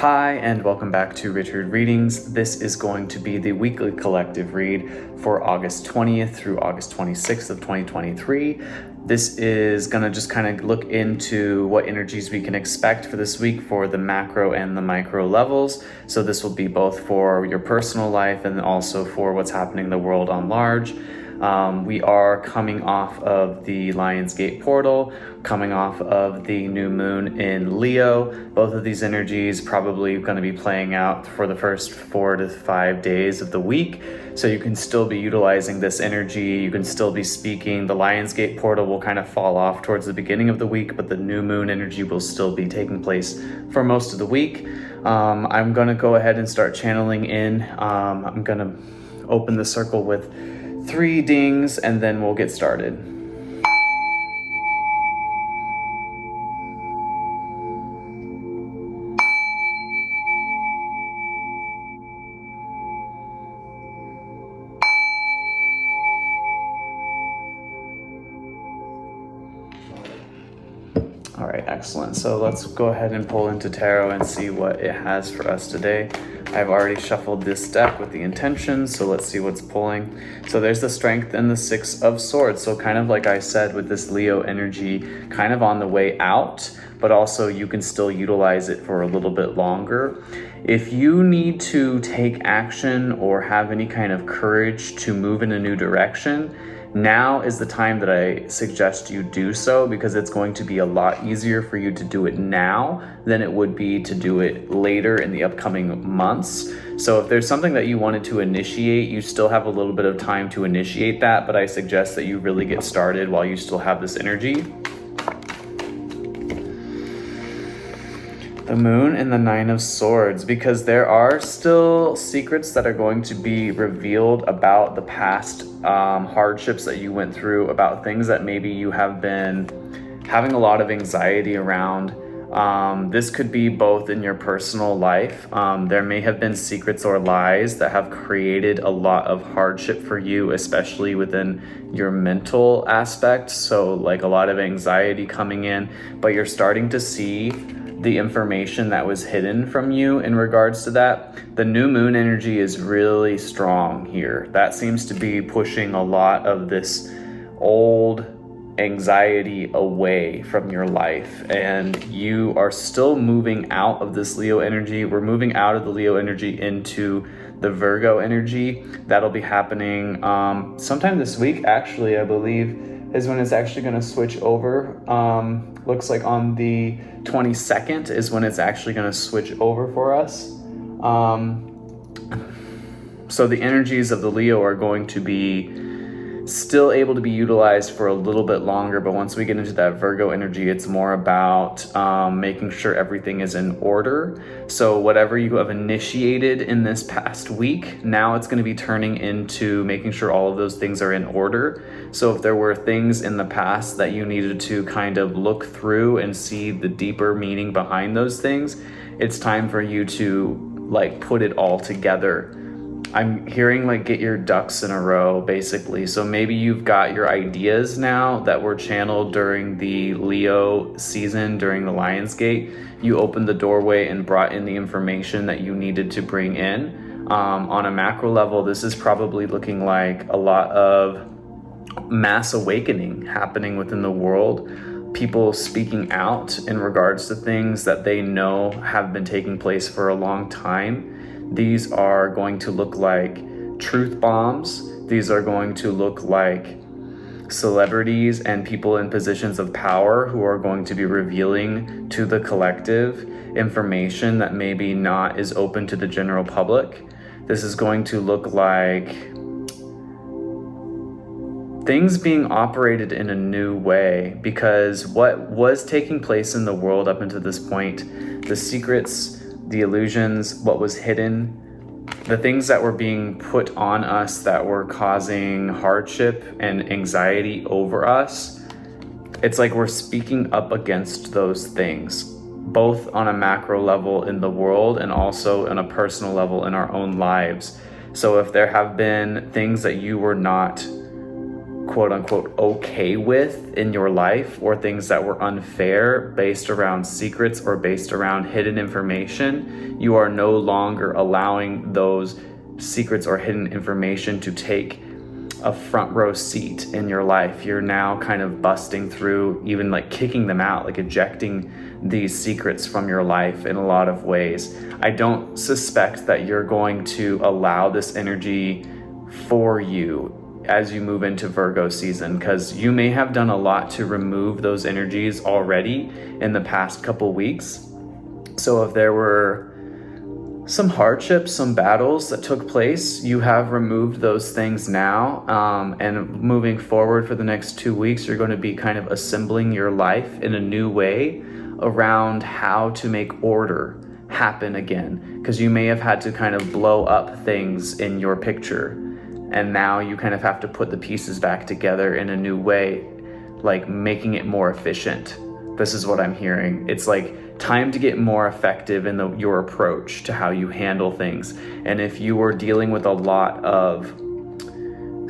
Hi, and welcome back to Richard Readings. This is going to be the weekly collective read for August 20th through August 26th of 2023. This is going to just kind of look into what energies we can expect for this week for the macro and the micro levels. So this will be both for your personal life and also for what's happening in the world on large. We are coming off of the Lionsgate portal, coming off of the new moon in Leo. Both of these energies probably going to be playing out for the first 4 to 5 days of the week. So you can still be utilizing this energy. You can still be speaking. The Lionsgate portal will kind of fall off towards the beginning of the week, but the new moon energy will still be taking place for most of the week. I'm going to go ahead and start channeling in. I'm going to open the circle with 3 dings and then we'll get started. All right, excellent. So let's go ahead and pull into tarot and see what it has for us today. I've already shuffled this deck with the intentions, so let's see what's pulling. So there's the Strength and the 6 of Swords. So kind of like I said with this Leo energy, kind of on the way out, but also you can still utilize it for a little bit longer. If you need to take action or have any kind of courage to move in a new direction, now is the time that I suggest you do so, because it's going to be a lot easier for you to do it now than it would be to do it later in the upcoming months. So if there's something that you wanted to initiate, you still have a little bit of time to initiate that, but I suggest that you really get started while you still have this energy. The Moon and the 9 of Swords, because there are still secrets that are going to be revealed about the past hardships that you went through, about things that maybe you have been having a lot of anxiety around. This could be both in your personal life. There may have been secrets or lies that have created a lot of hardship for you, especially within your mental aspect. So like a lot of anxiety coming in, but you're starting to see the information that was hidden from you in regards to that. The new moon energy is really strong here. That seems to be pushing a lot of this old anxiety away from your life, and you are still moving out of this Leo energy. We're moving out of the Leo energy into the Virgo energy. That'll be happening sometime this week, actually, I believe is when it's actually going to switch over. Looks like on the 22nd is when it's actually going to switch over for us. So the energies of the Leo are going to be still able to be utilized for a little bit longer, but once we get into that Virgo energy, it's more about making sure everything is in order. So whatever you have initiated in this past week, now it's going to be turning into making sure all of those things are in order. So if there were things in the past that you needed to kind of look through and see the deeper meaning behind those things, it's time for you to like put it all together. I'm hearing like get your ducks in a row, basically. So maybe you've got your ideas now that were channeled during the Leo season, during the Lionsgate. You opened the doorway and brought in the information that you needed to bring in. On a macro level, this is probably looking like a lot of mass awakening happening within the world. People speaking out in regards to things that they know have been taking place for a long time. These are going to look like truth bombs. These are going to look like celebrities and people in positions of power who are going to be revealing to the collective information that maybe not is open to the general public. This is going to look like things being operated in a new way, because what was taking place in the world up until this point, the secrets, the illusions, what was hidden, the things that were being put on us that were causing hardship and anxiety over us, it's like we're speaking up against those things, both on a macro level in the world and also on a personal level in our own lives. So if there have been things that you were not quote unquote okay with in your life, or things that were unfair based around secrets or based around hidden information, you are no longer allowing those secrets or hidden information to take a front row seat in your life. You're now kind of busting through, even like kicking them out, like ejecting these secrets from your life in a lot of ways. I don't suspect that you're going to allow this energy for you as you move into Virgo season, because you may have done a lot to remove those energies already in the past couple weeks. So if there were some hardships, some battles that took place, you have removed those things now. And moving forward for the next 2 weeks, you're going to be kind of assembling your life in a new way around how to make order happen again. Because you may have had to kind of blow up things in your picture, and now you kind of have to put the pieces back together in a new way, like making it more efficient. This is what I'm hearing. It's like time to get more effective in your approach to how you handle things. And if you were dealing with a lot of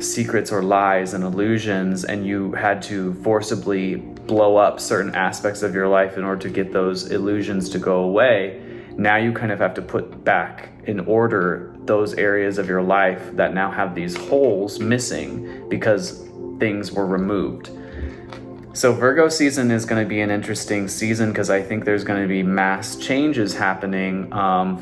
secrets or lies and illusions, and you had to forcibly blow up certain aspects of your life in order to get those illusions to go away, now you kind of have to put back in order those areas of your life that now have these holes missing because things were removed. So Virgo season is going to be an interesting season, because I think there's going to be mass changes happening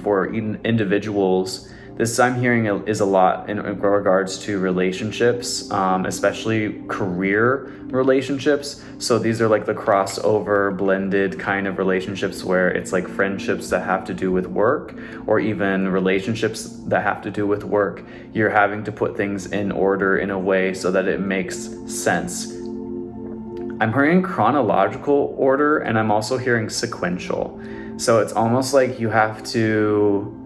for individuals. This I'm hearing is a lot in regards to relationships, especially career relationships. So these are like the crossover, blended kind of relationships where it's like friendships that have to do with work, or even relationships that have to do with work. You're having to put things in order in a way so that it makes sense. I'm hearing chronological order, and I'm also hearing sequential. So it's almost like you have to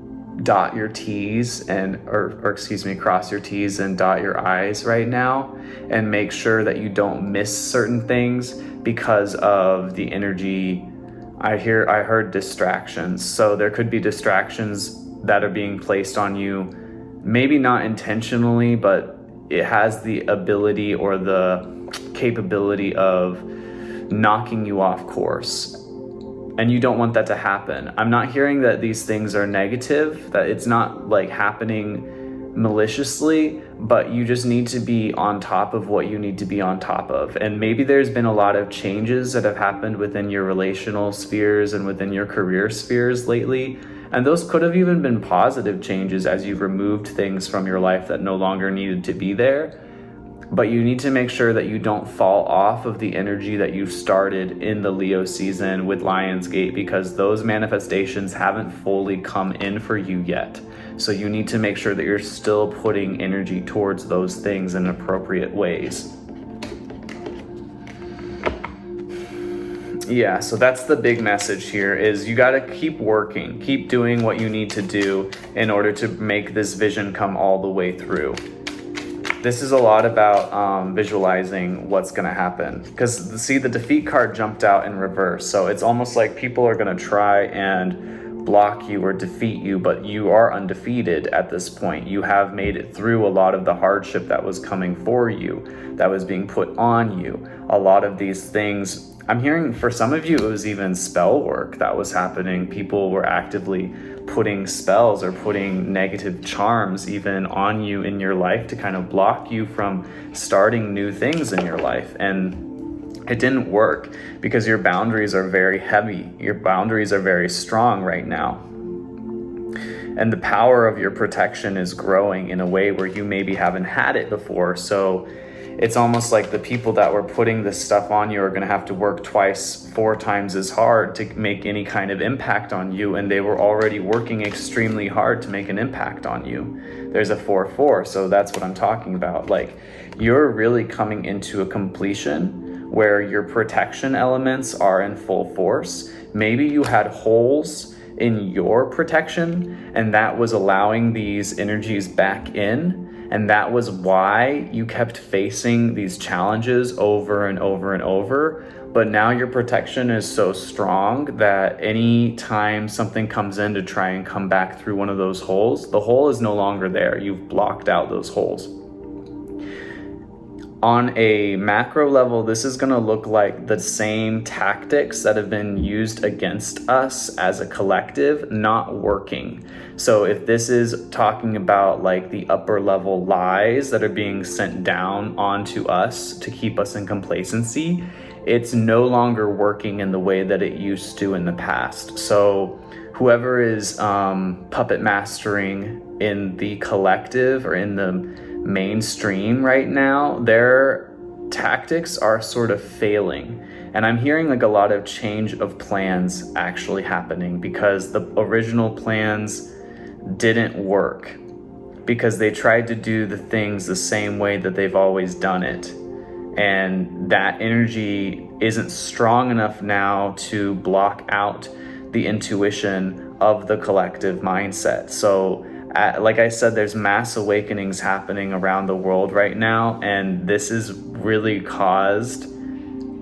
dot your T's cross your T's and dot your I's right now, and make sure that you don't miss certain things because of the energy. I heard distractions. So there could be distractions that are being placed on you, maybe not intentionally, but it has the ability or the capability of knocking you off course, and you don't want that to happen. I'm not hearing that these things are negative, that it's not like happening maliciously, but you just need to be on top of what you need to be on top of. And maybe there's been a lot of changes that have happened within your relational spheres and within your career spheres lately, and those could have even been positive changes as you've removed things from your life that no longer needed to be there. But you need to make sure that you don't fall off of the energy that you started in the Leo season with Lionsgate, because those manifestations haven't fully come in for you yet. So you need to make sure that you're still putting energy towards those things in appropriate ways. Yeah, so that's the big message here, is you got to keep working, keep doing what you need to do in order to make this vision come all the way through. This is a lot about visualizing what's going to happen, because see, the defeat card jumped out in reverse. So it's almost like people are going to try and block you or defeat you, but you are undefeated at this point. You have made it through a lot of the hardship that was coming for you, that was being put on you. A lot of these things, I'm hearing for some of you, it was even spell work that was happening. People were actively putting spells or putting negative charms even on you in your life to kind of block you from starting new things in your life. And it didn't work, because your boundaries are very heavy. Your boundaries are very strong right now. And the power of your protection is growing in a way where you maybe haven't had it before. So it's almost like the people that were putting this stuff on you are going to have to work twice, 4 times as hard to make any kind of impact on you. And they were already working extremely hard to make an impact on you. There's a 4-4. So that's what I'm talking about. Like, you're really coming into a completion where your protection elements are in full force. Maybe you had holes in your protection, and that was allowing these energies back in. And that was why you kept facing these challenges over and over and over. But now your protection is so strong that any time something comes in to try and come back through one of those holes, the hole is no longer there. You've blocked out those holes. On a macro level, this is going to look like the same tactics that have been used against us as a collective not working. So if this is talking about like the upper level lies that are being sent down onto us to keep us in complacency, it's no longer working in the way that it used to in the past. So whoever is puppet mastering in the collective or in the mainstream right now, their tactics are sort of failing. And I'm hearing like a lot of change of plans actually happening because the original plans didn't work, because they tried to do the things the same way that they've always done it. And that energy isn't strong enough now to block out the intuition of the collective mindset. So like I said, there's mass awakenings happening around the world right now, and this has really caused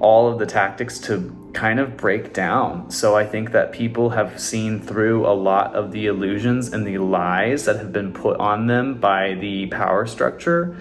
all of the tactics to kind of break down. So I think that people have seen through a lot of the illusions and the lies that have been put on them by the power structure.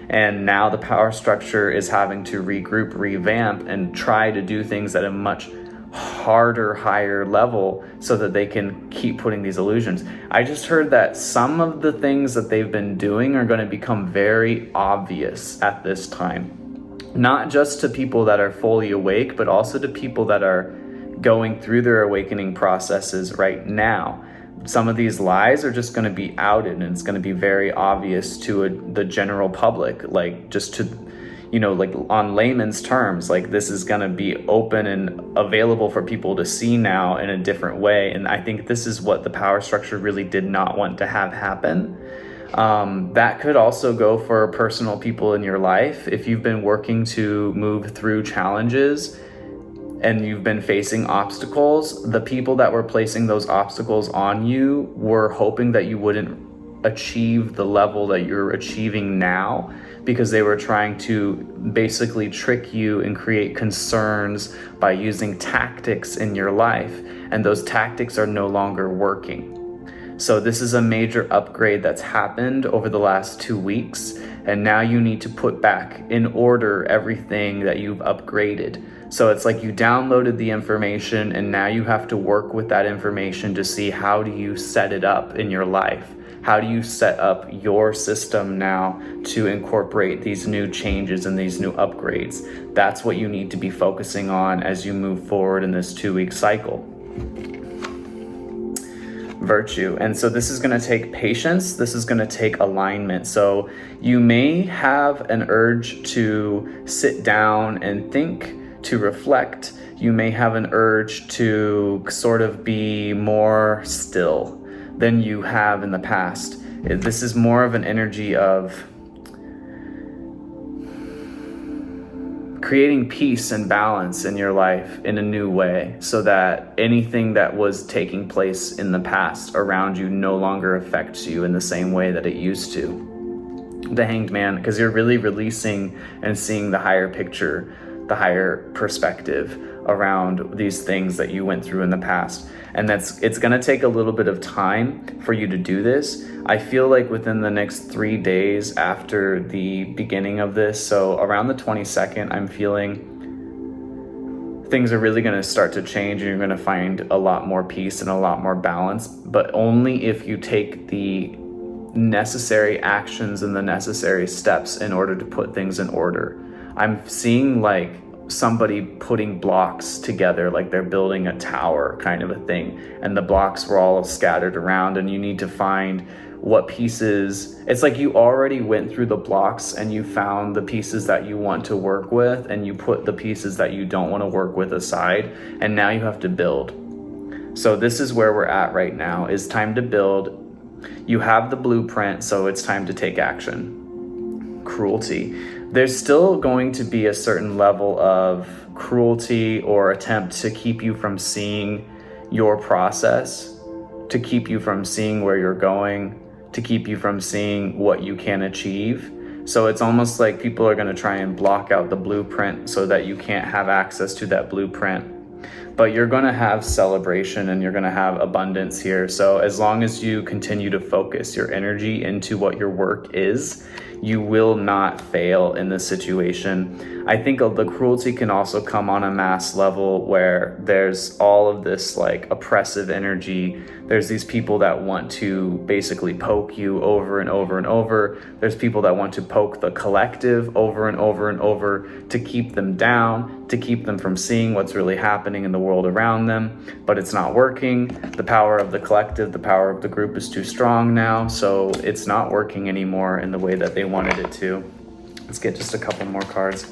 And now the power structure is having to regroup, revamp, and try to do things at a much harder, higher level so that they can keep putting these illusions. I just heard that some of the things that they've been doing are going to become very obvious at this time. Not just to people that are fully awake, but also to people that are going through their awakening processes right now. Some of these lies are just going to be outed, and it's going to be very obvious to the general public, like just to, like on layman's terms, like this is going to be open and available for people to see now in a different way. And I think this is what the power structure really did not want to have happen. That could also go for personal people in your life. If you've been working to move through challenges and you've been facing obstacles, the people that were placing those obstacles on you were hoping that you wouldn't achieve the level that you're achieving now, because they were trying to basically trick you and create concerns by using tactics in your life, and those tactics are no longer working. So this is a major upgrade that's happened over the last 2 weeks, and now you need to put back in order everything that you've upgraded. So it's like you downloaded the information, and now you have to work with that information to see how do you set it up in your life. How do you set up your system now to incorporate these new changes and these new upgrades? That's what you need to be focusing on as you move forward in this 2-week cycle. Virtue. And so this is going to take patience. This is going to take alignment. So you may have an urge to sit down and think, to reflect. You may have an urge to sort of be more still than you have in the past. This is more of an energy of creating peace and balance in your life in a new way, so that anything that was taking place in the past around you no longer affects you in the same way that it used to. The Hanged Man, because you're really releasing and seeing the higher picture, the higher perspective around these things that you went through in the past. And it's going to take a little bit of time for you to do this. I feel like within the next 3 days after the beginning of this, so around the 22nd, I'm feeling things are really going to start to change, and you're going to find a lot more peace and a lot more balance, but only if you take the necessary actions and the necessary steps in order to put things in order. I'm seeing like somebody putting blocks together, like they're building a tower kind of a thing, and the blocks were all scattered around, and you need to find what pieces. It's like you already went through the blocks and you found the pieces that you want to work with, and you put the pieces that you don't want to work with aside, and now you have to build. So this is where we're at right now, is time to build. You have the blueprint, so it's time to take action. Cruelty. There's still going to be a certain level of cruelty or attempt to keep you from seeing your process, to keep you from seeing where you're going, to keep you from seeing what you can achieve. So it's almost like people are going to try and block out the blueprint so that you can't have access to that blueprint. but you're going to have celebration and you're going to have abundance here. So as long as you continue to focus your energy into what your work is, you will not fail in this situation. I think the cruelty can also come on a mass level where there's all of this like oppressive energy. There's these people that want to basically poke you over and over and over. There's people that want to poke the collective over and over and over to keep them down, to keep them from seeing what's really happening in the world around them, but it's not working. The power of the collective, the power of the group is too strong now, so it's not working anymore in the way that they wanted it to. Let's get just a couple more cards.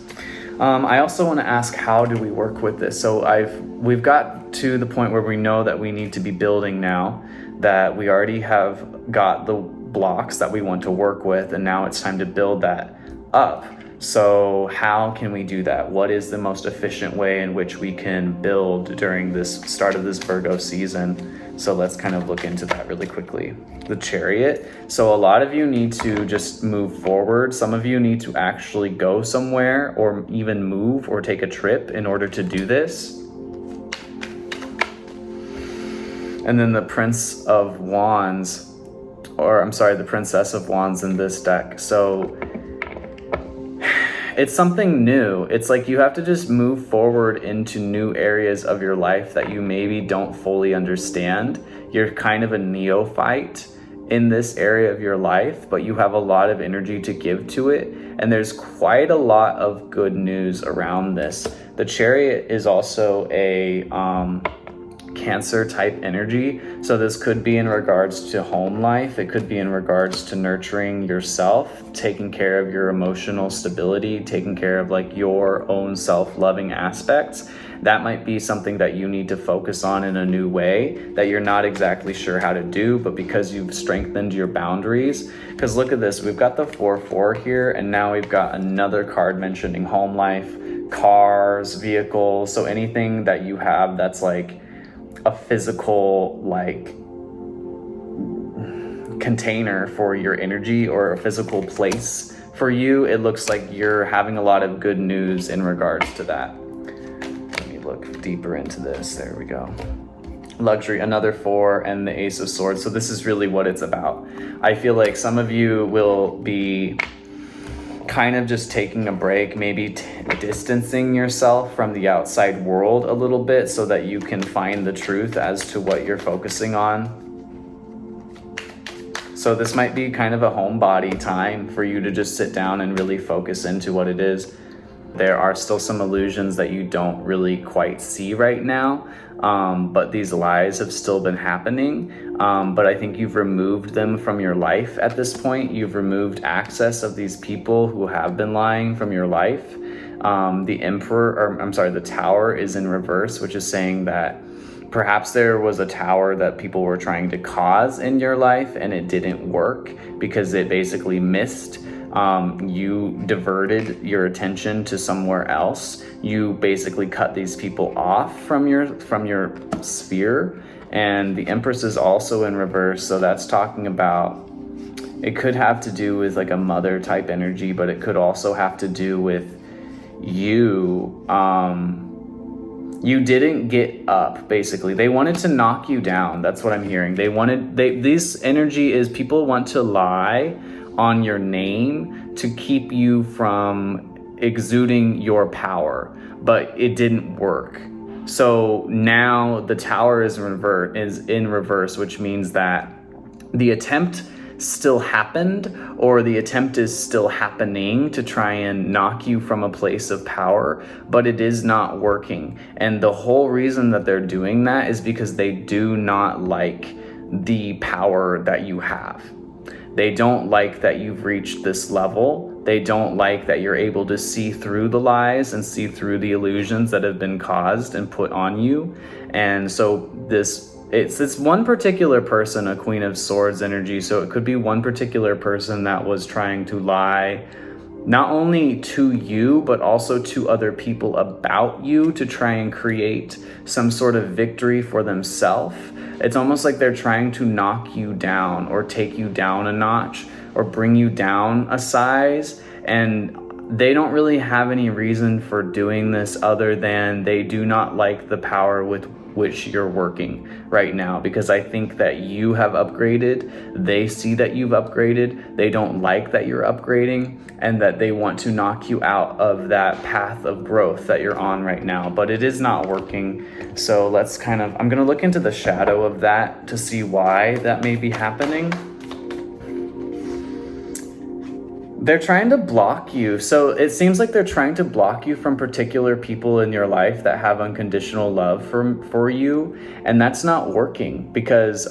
I also want to ask, how do we work with this? So we've got to the point where we know that we need to be building now, that we already have got the blocks that we want to work with, and now it's time to build that up. So how can we do that? What is the most efficient way in which we can build during this start of this Virgo season? So let's kind of look into that really quickly. The Chariot. So a lot of you need to just move forward. Some of you need to actually go somewhere or even move or take a trip in order to do this. And then the Prince of Wands, the Princess of Wands in this deck. So it's something new. It's like you have to just move forward into new areas of your life that you maybe don't fully understand. You're kind of a neophyte in this area of your life, but you have a lot of energy to give to it. And there's quite a lot of good news around this. The Chariot is also a Cancer type energy. So this could be in regards to home life. It could be in regards to nurturing yourself, taking care of your emotional stability, taking care of like your own self-loving aspects. That might be something that you need to focus on in a new way that you're not exactly sure how to do, but because you've strengthened your boundaries. Because look at this, we've got the 4-4 here, and now we've got another card mentioning home life, cars, vehicles. So anything that you have that's like a physical like container for your energy or a physical place for you, it looks like you're having a lot of good news in regards to that. Let me look deeper into this. There we go. Luxury, another 4, and the Ace of Swords. So this is really what it's about. I feel like some of you will be kind of just taking a break, maybe distancing yourself from the outside world a little bit so that you can find the truth as to what you're focusing on. So this might be kind of a homebody time for you to just sit down and really focus into what it is. There are still some illusions that you don't really quite see right now, but these lies have still been happening. But I think you've removed them from your life at this point. You've removed access of these people who have been lying from your life. The Tower is in reverse, which is saying that perhaps there was a tower that people were trying to cause in your life and it didn't work because it basically missed. You diverted your attention to somewhere else. You basically cut these people off from your sphere. And the Empress is also in reverse, so that's talking about, it could have to do with like a mother type energy, but it could also have to do with you. You didn't get up, basically. They wanted to knock you down. That's what I'm hearing. This energy is people want to lie on your name to keep you from exuding your power, but it didn't work. So now the Tower is in reverse, which means that the attempt still happened, or the attempt is still happening to try and knock you from a place of power, but it is not working. And the whole reason that they're doing that is because they do not like the power that you have. They don't like that you've reached this level. They don't like that you're able to see through the lies and see through the illusions that have been caused and put on you. And so it's this one particular person, a Queen of Swords energy. So it could be one particular person that was trying to lie not only to you, but also to other people about you to try and create some sort of victory for themselves. It's almost like they're trying to knock you down or take you down a notch or bring you down a size. And they don't really have any reason for doing this other than they do not like the power with which you're working right now, because I think that you have upgraded. They see that you've upgraded. They don't like that you're upgrading, and that they want to knock you out of that path of growth that you're on right now, but it is not working. So I'm going to look into the shadow of that to see why that may be happening. They're trying to block you. So it seems like they're trying to block you from particular people in your life that have unconditional love for you. And that's not working, because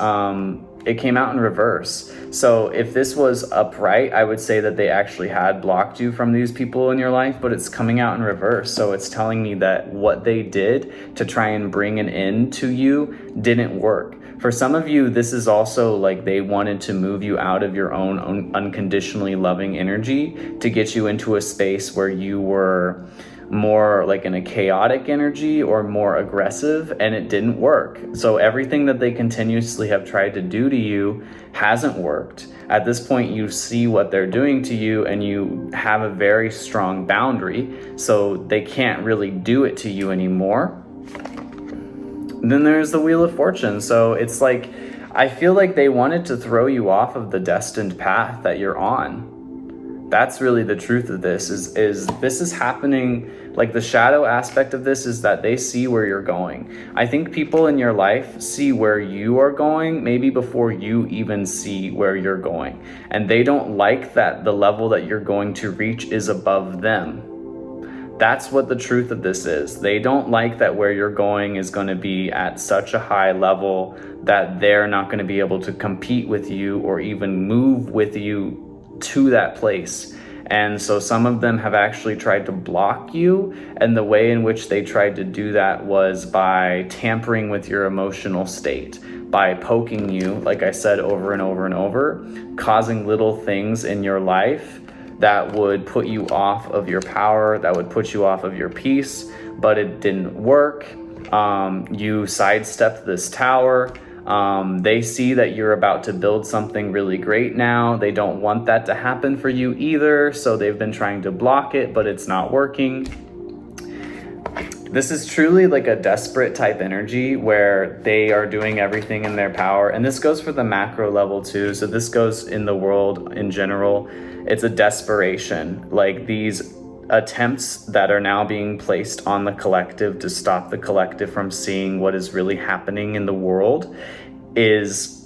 it came out in reverse. So if this was upright, I would say that they actually had blocked you from these people in your life, but it's coming out in reverse. So it's telling me that what they did to try and bring an end to you didn't work. For some of you, this is also like they wanted to move you out of your own unconditionally loving energy to get you into a space where you were more like in a chaotic energy or more aggressive, and it didn't work. So everything that they continuously have tried to do to you hasn't worked. At this point, you see what they're doing to you, and you have a very strong boundary, so they can't really do it to you anymore. Then there's the Wheel of Fortune. So it's like, I feel like they wanted to throw you off of the destined path that you're on. That's really the truth of this, is this is happening. Like, the shadow aspect of this is that they see where you're going. I think people in your life see where you are going maybe before you even see where you're going. And they don't like that the level that you're going to reach is above them. That's what the truth of this is. They don't like that where you're going is going to be at such a high level that they're not going to be able to compete with you or even move with you to that place. And so some of them have actually tried to block you, and the way in which they tried to do that was by tampering with your emotional state, by poking you, like I said, over and over and over, causing little things in your life that would put you off of your power, that would put you off of your peace, but it didn't work. You sidestepped this tower. They see that you're about to build something really great now. They don't want that to happen for you either, so they've been trying to block it, but it's not working. This is truly like a desperate type energy where they are doing everything in their power. And this goes for the macro level too. So this goes in the world in general. It's a desperation. Like, these attempts that are now being placed on the collective to stop the collective from seeing what is really happening in the world is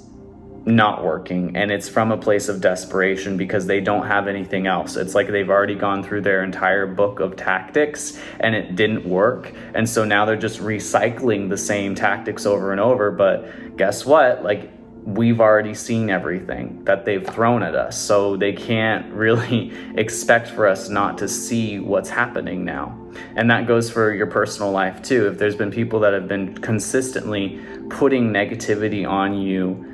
not working, and it's from a place of desperation because they don't have anything else. It's like they've already gone through their entire book of tactics and it didn't work, and so now they're just recycling the same tactics over and over. But guess what? Like, we've already seen everything that they've thrown at us, so they can't really expect for us not to see what's happening now. And that goes for your personal life too. If there's been people that have been consistently putting negativity on you,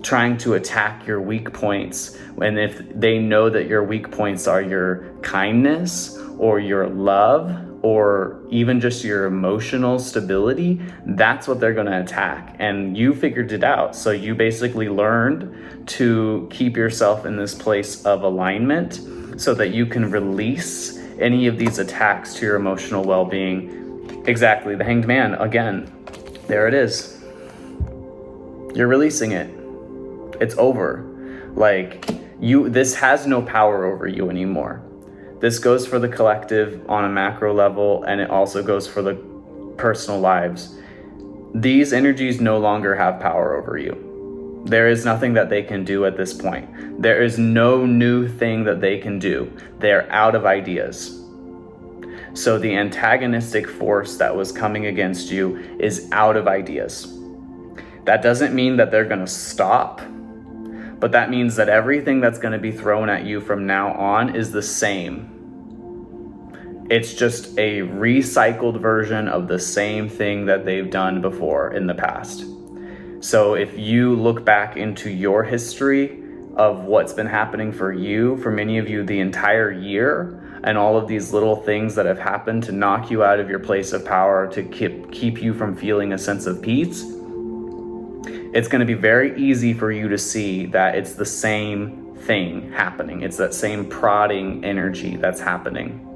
trying to attack your weak points, and if they know that your weak points are your kindness or your love or even just your emotional stability, that's what they're going to attack. And you figured it out. So you basically learned to keep yourself in this place of alignment so that you can release any of these attacks to your emotional well-being. Exactly. The Hanged Man, again, there it is. You're releasing it. It's over. Like, this has no power over you anymore. This goes for the collective on a macro level, and it also goes for the personal lives. These energies no longer have power over you. There is nothing that they can do at this point. There is no new thing that they can do. They're out of ideas. So the antagonistic force that was coming against you is out of ideas. That doesn't mean that they're going to stop, but that means that everything that's going to be thrown at you from now on is the same. It's just a recycled version of the same thing that they've done before in the past. So if you look back into your history of what's been happening for you, for many of you, the entire year, and all of these little things that have happened to knock you out of your place of power, to keep you from feeling a sense of peace, it's going to be very easy for you to see that it's the same thing happening. It's that same prodding energy that's happening.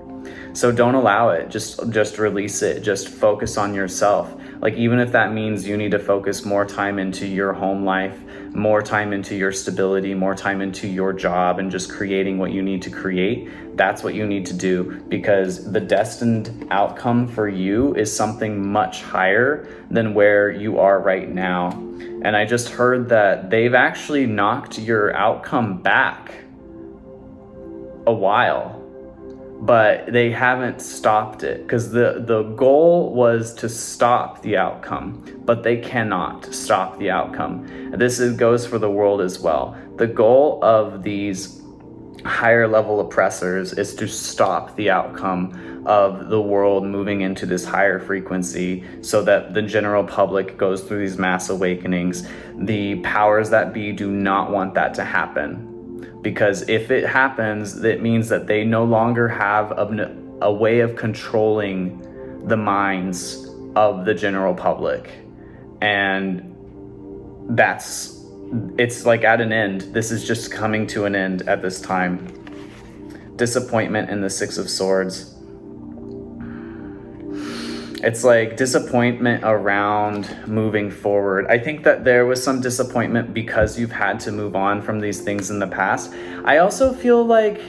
So don't allow it. Just release it. Just focus on yourself. Like, even if that means you need to focus more time into your home life, more time into your stability, more time into your job, and just creating what you need to create, that's what you need to do, because the destined outcome for you is something much higher than where you are right now. And I just heard that they've actually knocked your outcome back a while, but they haven't stopped it, because the goal was to stop the outcome, but they cannot stop the outcome. This goes for the world as well. The goal of these higher level oppressors is to stop the outcome of the world moving into this higher frequency, so that the general public goes through these mass awakenings. The powers that be do not want that to happen. Because if it happens, it means that they no longer have a way of controlling the minds of the general public. And it's like at an end. This is just coming to an end at this time. Disappointment in the Six of Swords. It's like disappointment around moving forward. I think that there was some disappointment because you've had to move on from these things in the past. I also feel like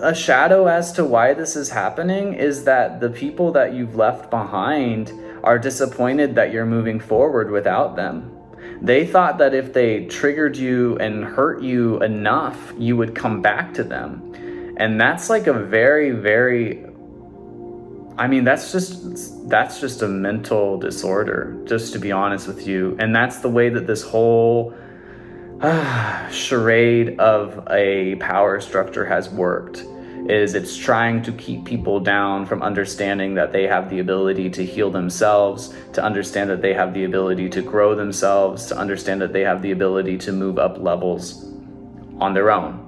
a shadow as to why this is happening is that the people that you've left behind are disappointed that you're moving forward without them. They thought that if they triggered you and hurt you enough, you would come back to them. And that's like a very, very, I mean, that's just a mental disorder, just to be honest with you. And that's the way that this whole charade of a power structure has worked, is it's trying to keep people down from understanding that they have the ability to heal themselves, to understand that they have the ability to grow themselves, to understand that they have the ability to move up levels on their own.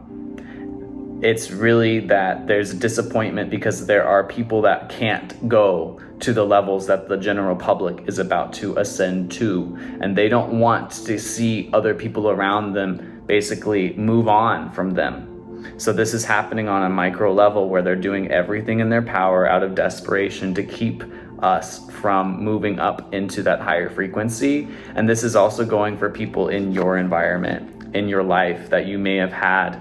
It's really that there's a disappointment because there are people that can't go to the levels that the general public is about to ascend to, and they don't want to see other people around them basically move on from them. So this is happening on a micro level, where they're doing everything in their power out of desperation to keep us from moving up into that higher frequency. And this is also going for people in your environment, in your life, that you may have had.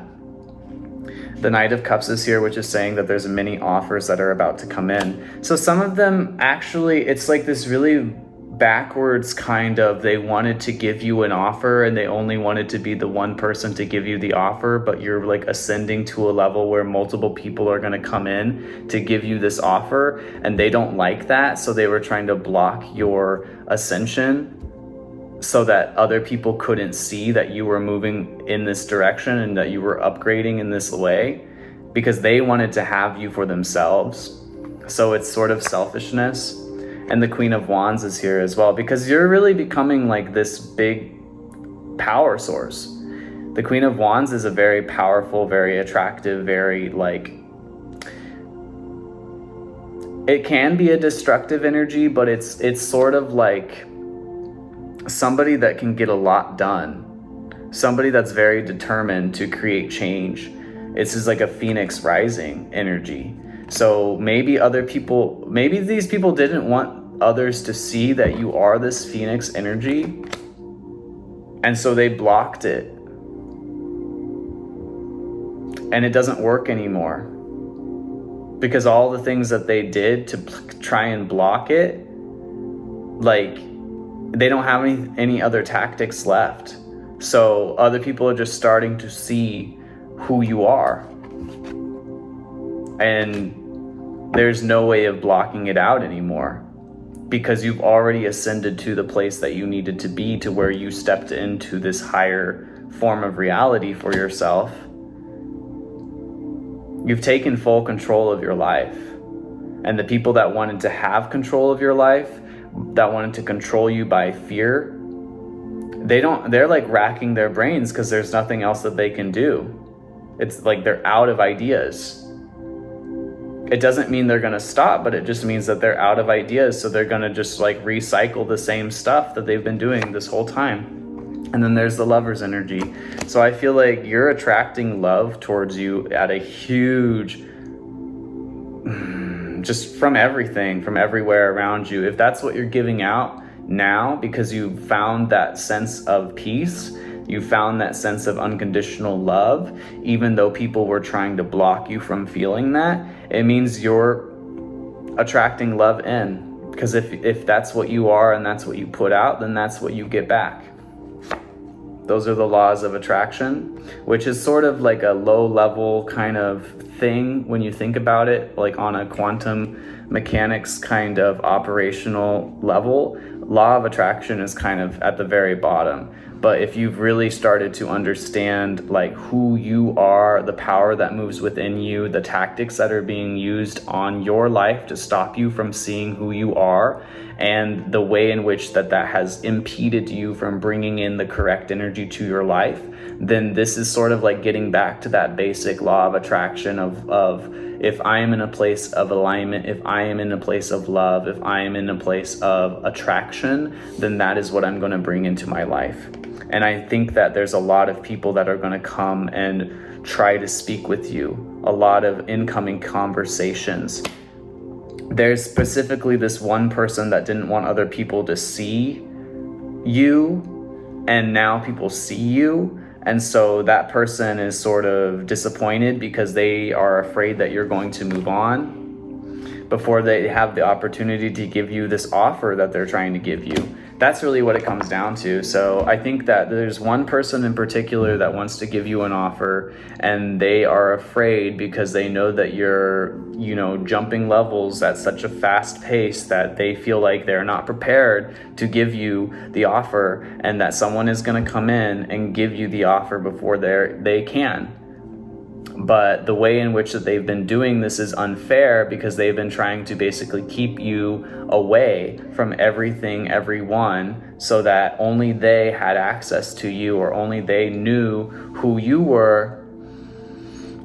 The Knight of Cups is here, which is saying that there's many offers that are about to come in. So some of them actually, it's like this really backwards kind of, they wanted to give you an offer and they only wanted to be the one person to give you the offer, but you're like ascending to a level where multiple people are going to come in to give you this offer, and they don't like that. So they were trying to block your ascension so that other people couldn't see that you were moving in this direction and that you were upgrading in this way, because they wanted to have you for themselves. So it's sort of selfishness. And the Queen of Wands is here as well, because you're really becoming like this big power source. The Queen of Wands is a very powerful, very attractive, very like, it can be a destructive energy, but it's sort of like somebody that can get a lot done, somebody that's very determined to create change. It's just like a phoenix rising energy. So maybe these people didn't want others to see that you are this phoenix energy, and so they blocked it, and it doesn't work anymore, because all the things that they did to try and block it, like, they don't have any other tactics left. So other people are just starting to see who you are, and there's no way of blocking it out anymore, because you've already ascended to the place that you needed to be, to where you stepped into this higher form of reality for yourself. You've taken full control of your life, and the people that wanted to have control of your life, that wanted to control you by fear, they're like racking their brains because there's nothing else that they can do. It's like they're out of ideas. It doesn't mean they're going to stop, but it just means that they're out of ideas. So they're going to just like recycle the same stuff that they've been doing this whole time. And then there's the lover's energy. So I feel like you're attracting love towards you at a huge, just from everything, from everywhere around you. If that's what you're giving out now, because you found that sense of peace, you found that sense of unconditional love, even though people were trying to block you from feeling that, it means you're attracting love in. Because if that's what you are and that's what you put out, then that's what you get back. Those are the laws of attraction, which is sort of like a low level kind of thing when you think about it, like on a quantum mechanics kind of operational level. Law of attraction is kind of at the very bottom. But if you've really started to understand like who you are, the power that moves within you, the tactics that are being used on your life to stop you from seeing who you are, and the way in which that has impeded you from bringing in the correct energy to your life, then this is sort of like getting back to that basic law of attraction of if I am in a place of alignment, if I am in a place of love, if I am in a place of attraction, then that is what I'm going to bring into my life. And I think that there's a lot of people that are going to come and try to speak with you, a lot of incoming conversations. There's specifically this one person that didn't want other people to see you, and now people see you. And so that person is sort of disappointed because they are afraid that you're going to move on before they have the opportunity to give you this offer that they're trying to give you. That's really what it comes down to. So I think that there's one person in particular that wants to give you an offer, and they are afraid because they know that you're, jumping levels at such a fast pace that they feel like they're not prepared to give you the offer, and that someone is going to come in and give you the offer before they can. But the way in which that they've been doing this is unfair, because they've been trying to basically keep you away from everything, everyone, so that only they had access to you, or only they knew who you were.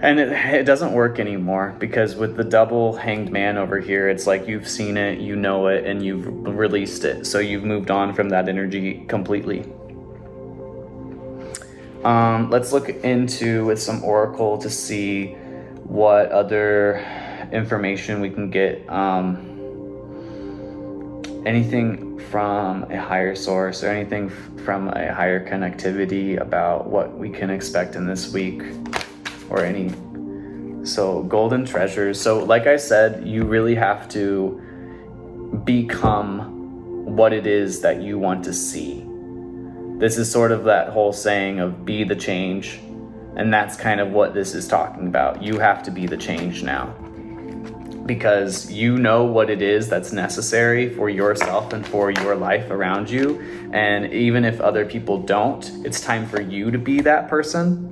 And it doesn't work anymore, because with the double hanged man over here, it's like you've seen it, you know it, and you've released it. So you've moved on from that energy completely. Let's look into with some oracle to see what other information we can get. Anything from a higher source, or anything from a higher connectivity about what we can expect in this week, or any. So golden treasures. So like I said, you really have to become what it is that you want to see. This is sort of that whole saying of be the change. And that's kind of what this is talking about. You have to be the change now, because you know what it is that's necessary for yourself and for your life around you. And even if other people don't, it's time for you to be that person,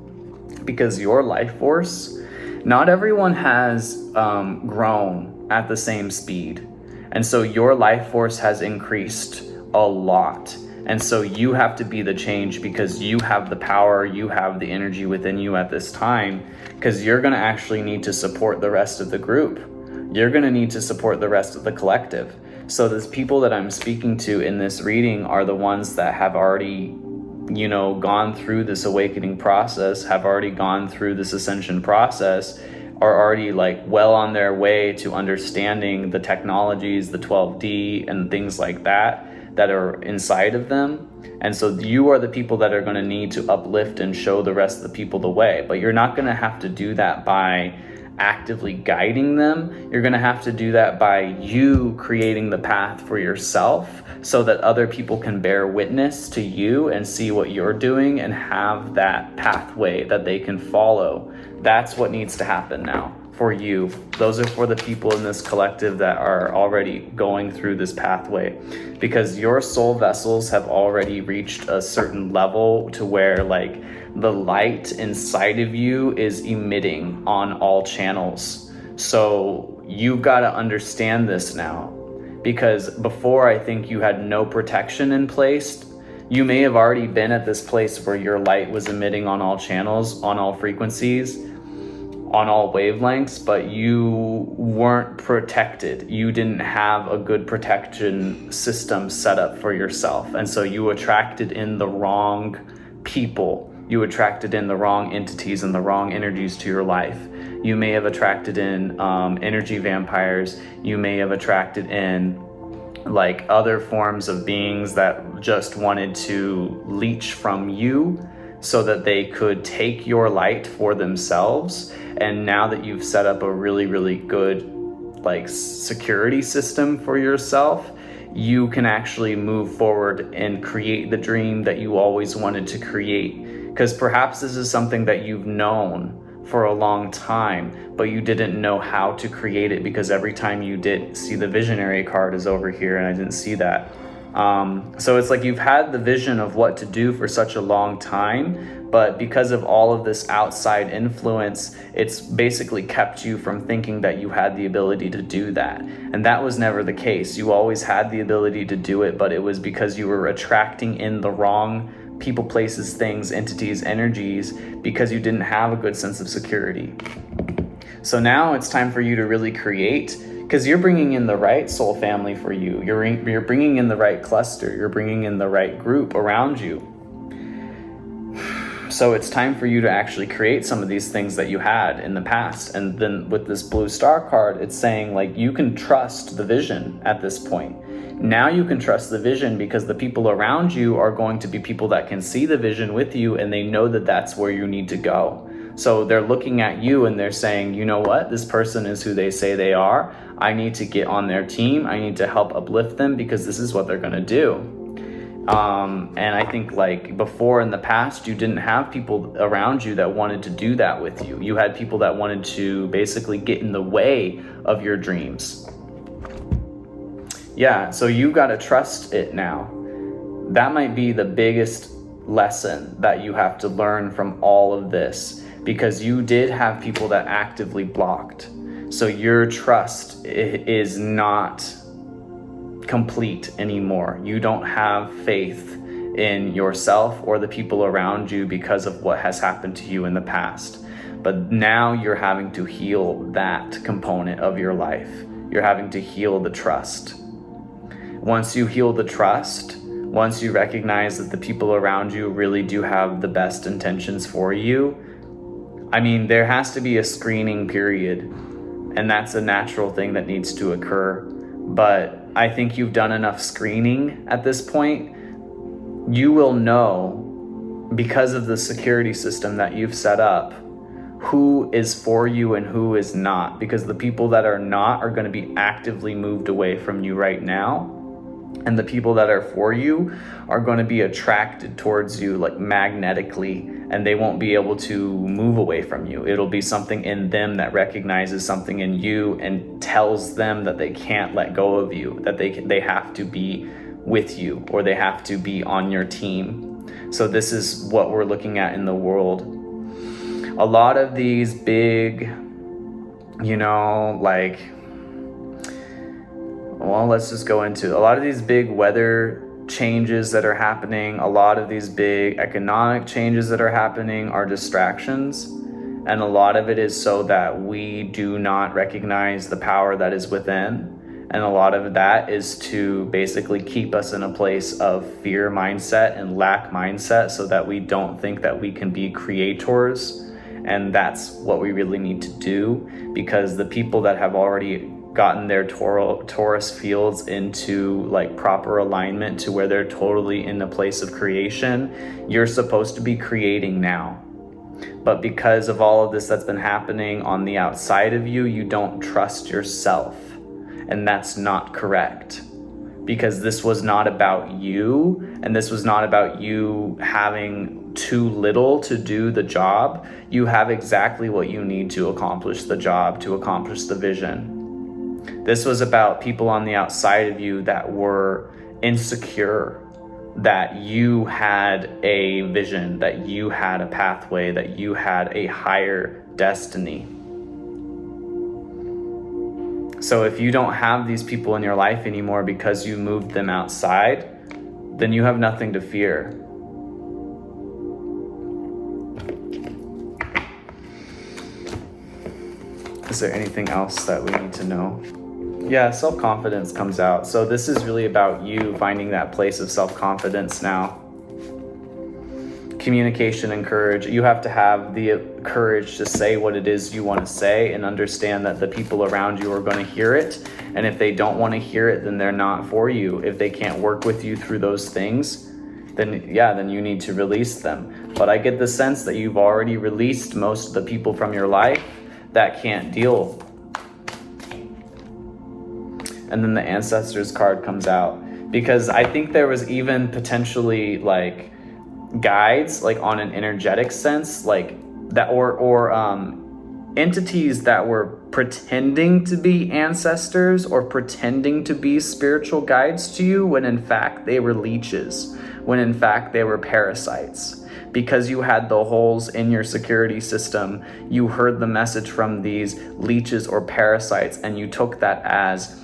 because your life force, not everyone has grown at the same speed. And so your life force has increased a lot. And so you have to be the change, because you have the power, you have the energy within you at this time, because you're going to actually need to support the rest of the group. You're going to need to support the rest of the collective. So the people that I'm speaking to in this reading are the ones that have already, gone through this awakening process, have already gone through this ascension process, are already well on their way to understanding the technologies, the 12D and things like that are inside of them. And so you are the people that are going to need to uplift and show the rest of the people the way. But you're not going to have to do that by actively guiding them. You're going to have to do that by you creating the path for yourself, so that other people can bear witness to you and see what you're doing and have that pathway that they can follow. That's what needs to happen now for you. Those are for the people in this collective that are already going through this pathway, because your soul vessels have already reached a certain level to where the light inside of you is emitting on all channels. So you've got to understand this now, because before, I think you had no protection in place. You may have already been at this place where your light was emitting on all channels, on all frequencies, on all wavelengths, but you weren't protected. You didn't have a good protection system set up for yourself. And so you attracted in the wrong people. You attracted in the wrong entities and the wrong energies to your life. You may have attracted in energy vampires. You may have attracted in like other forms of beings that just wanted to leech from you so that they could take your light for themselves. And now that you've set up a really, really good like security system for yourself, you can actually move forward and create the dream that you always wanted to create. Because perhaps this is something that you've known for a long time, but you didn't know how to create it, because every time you did see, the visionary card is over here and I didn't see that. So it's like you've had the vision of what to do for such a long time, but because of all of this outside influence, it's basically kept you from thinking that you had the ability to do that. And that was never the case. You always had the ability to do it, but it was because you were attracting in the wrong people, places, things, entities, energies, because you didn't have a good sense of security. So now it's time for you to really create, because you're bringing in the right soul family for you. You're bringing in the right cluster. You're bringing in the right group around you. So it's time for you to actually create some of these things that you had in the past. And then with this blue star card, it's saying like you can trust the vision at this point. Now you can trust the vision because the people around you are going to be people that can see the vision with you, and they know that that's where you need to go. So they're looking at you and they're saying, you know what, this person is who they say they are. I need to get on their team. I need to help uplift them because this is what they're going to do. And I think like before in the past, you didn't have people around you that wanted to do that with you. You had people that wanted to basically get in the way of your dreams. Yeah, so you got to trust it now. That might be the biggest lesson that you have to learn from all of this, because you did have people that actively blocked. So your trust is not complete anymore. You don't have faith in yourself or the people around you because of what has happened to you in the past. But now you're having to heal that component of your life. You're having to heal the trust. Once you heal the trust, once you recognize that the people around you really do have the best intentions for you, I mean, there has to be a screening period, and that's a natural thing that needs to occur. But I think you've done enough screening at this point. You will know, because of the security system that you've set up, who is for you and who is not, because the people that are not are going to be actively moved away from you right now. And the people that are for you are going to be attracted towards you like magnetically, and they won't be able to move away from you. It'll be something in them that recognizes something in you and tells them that they can't let go of you, that they have to be with you, or they have to be on your team. So this is what we're looking at in the world. A lot of these big, let's just go into a lot of these big weather changes that are happening. A lot of these big economic changes that are happening are distractions. And a lot of it is so that we do not recognize the power that is within. And a lot of that is to basically keep us in a place of fear mindset and lack mindset, so that we don't think that we can be creators. And that's what we really need to do, because the people that have already gotten their Taurus fields into like proper alignment to where they're totally in the place of creation, you're supposed to be creating now. But because of all of this that's been happening on the outside of you, you don't trust yourself. And that's not correct, because this was not about you, and this was not about you having too little to do the job. You have exactly what you need to accomplish the job, to accomplish the vision. This was about people on the outside of you that were insecure, that you had a vision, that you had a pathway, that you had a higher destiny. So if you don't have these people in your life anymore because you moved them outside, then you have nothing to fear. Is there anything else that we need to know? Yeah, self-confidence comes out. So this is really about you finding that place of self-confidence now. Communication and courage. You have to have the courage to say what it is you want to say and understand that the people around you are going to hear it. And if they don't want to hear it, then they're not for you. If they can't work with you through those things, then you need to release them. But I get the sense that you've already released most of the people from your life that can't deal. And then the ancestors card comes out, because I think there was even potentially like guides, like on an energetic sense, like that, or entities that were pretending to be ancestors or pretending to be spiritual guides to you, when in fact they were leeches, when in fact they were parasites. Because you had the holes in your security system, you heard the message from these leeches or parasites, and you took that as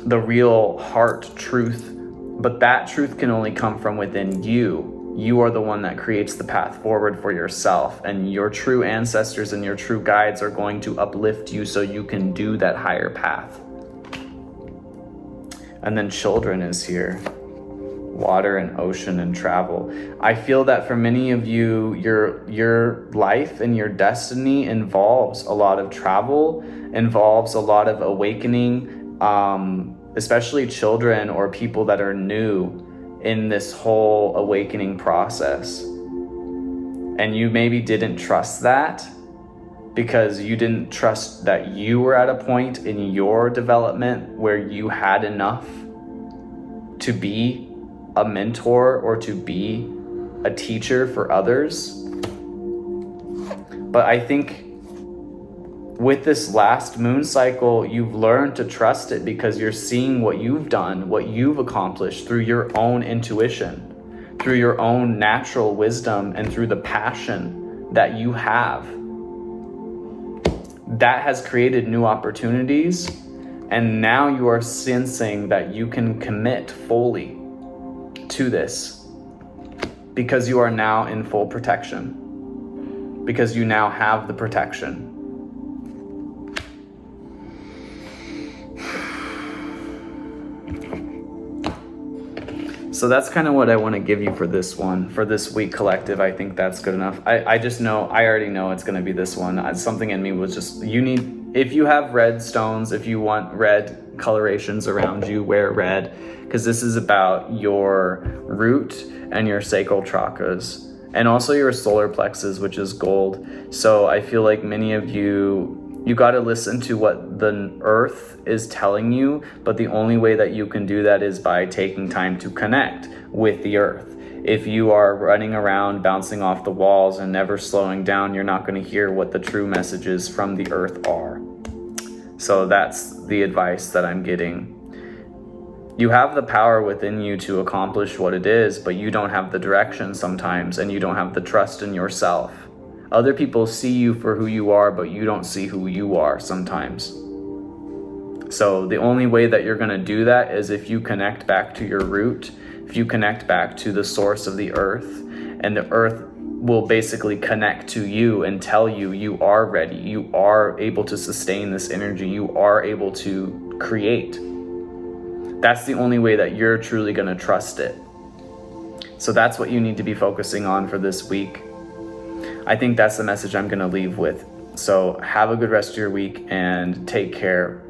the real heart truth. But that truth can only come from within you. You are the one that creates the path forward for yourself, and your true ancestors and your true guides are going to uplift you so you can do that higher path. And then children is here. Water and ocean and travel. I feel that for many of you, your life and your destiny involves a lot of travel, involves a lot of awakening, especially children or people that are new in this whole awakening process. And you maybe didn't trust that because you didn't trust that you were at a point in your development where you had enough to be a mentor or to be a teacher for others. But I think with this last moon cycle, you've learned to trust it because you're seeing what you've done, what you've accomplished through your own intuition, through your own natural wisdom, and through the passion that you have. That has created new opportunities, and now you are sensing that you can commit fully to this because you are now in full protection, because you now have the protection. So that's kind of what I want to give you for this one, for this week collective. I think that's good enough. I just know, I already know it's going to be this one. Something in me was just, you need, if you have red stones, if you want red colorations around you, wear red, because this is about your root and your sacral chakras, and also your solar plexus, which is gold. So I feel like many of you got to listen to what the earth is telling you, but the only way that you can do that is by taking time to connect with the earth. If you are running around bouncing off the walls and never slowing down, you're not going to hear what the true messages from the earth are. So that's the advice that I'm getting. You have the power within you to accomplish what it is, but you don't have the direction sometimes, and you don't have the trust in yourself. Other people see you for who you are, but you don't see who you are sometimes. So the only way that you're going to do that is if you connect back to your root, if you connect back to the source of the earth, and the earth will basically connect to you and tell you you are ready, you are able to sustain this energy, you are able to create. That's the only way that you're truly going to trust it. So that's what you need to be focusing on for this week. I think that's the message I'm going to leave with. So have a good rest of your week and take care.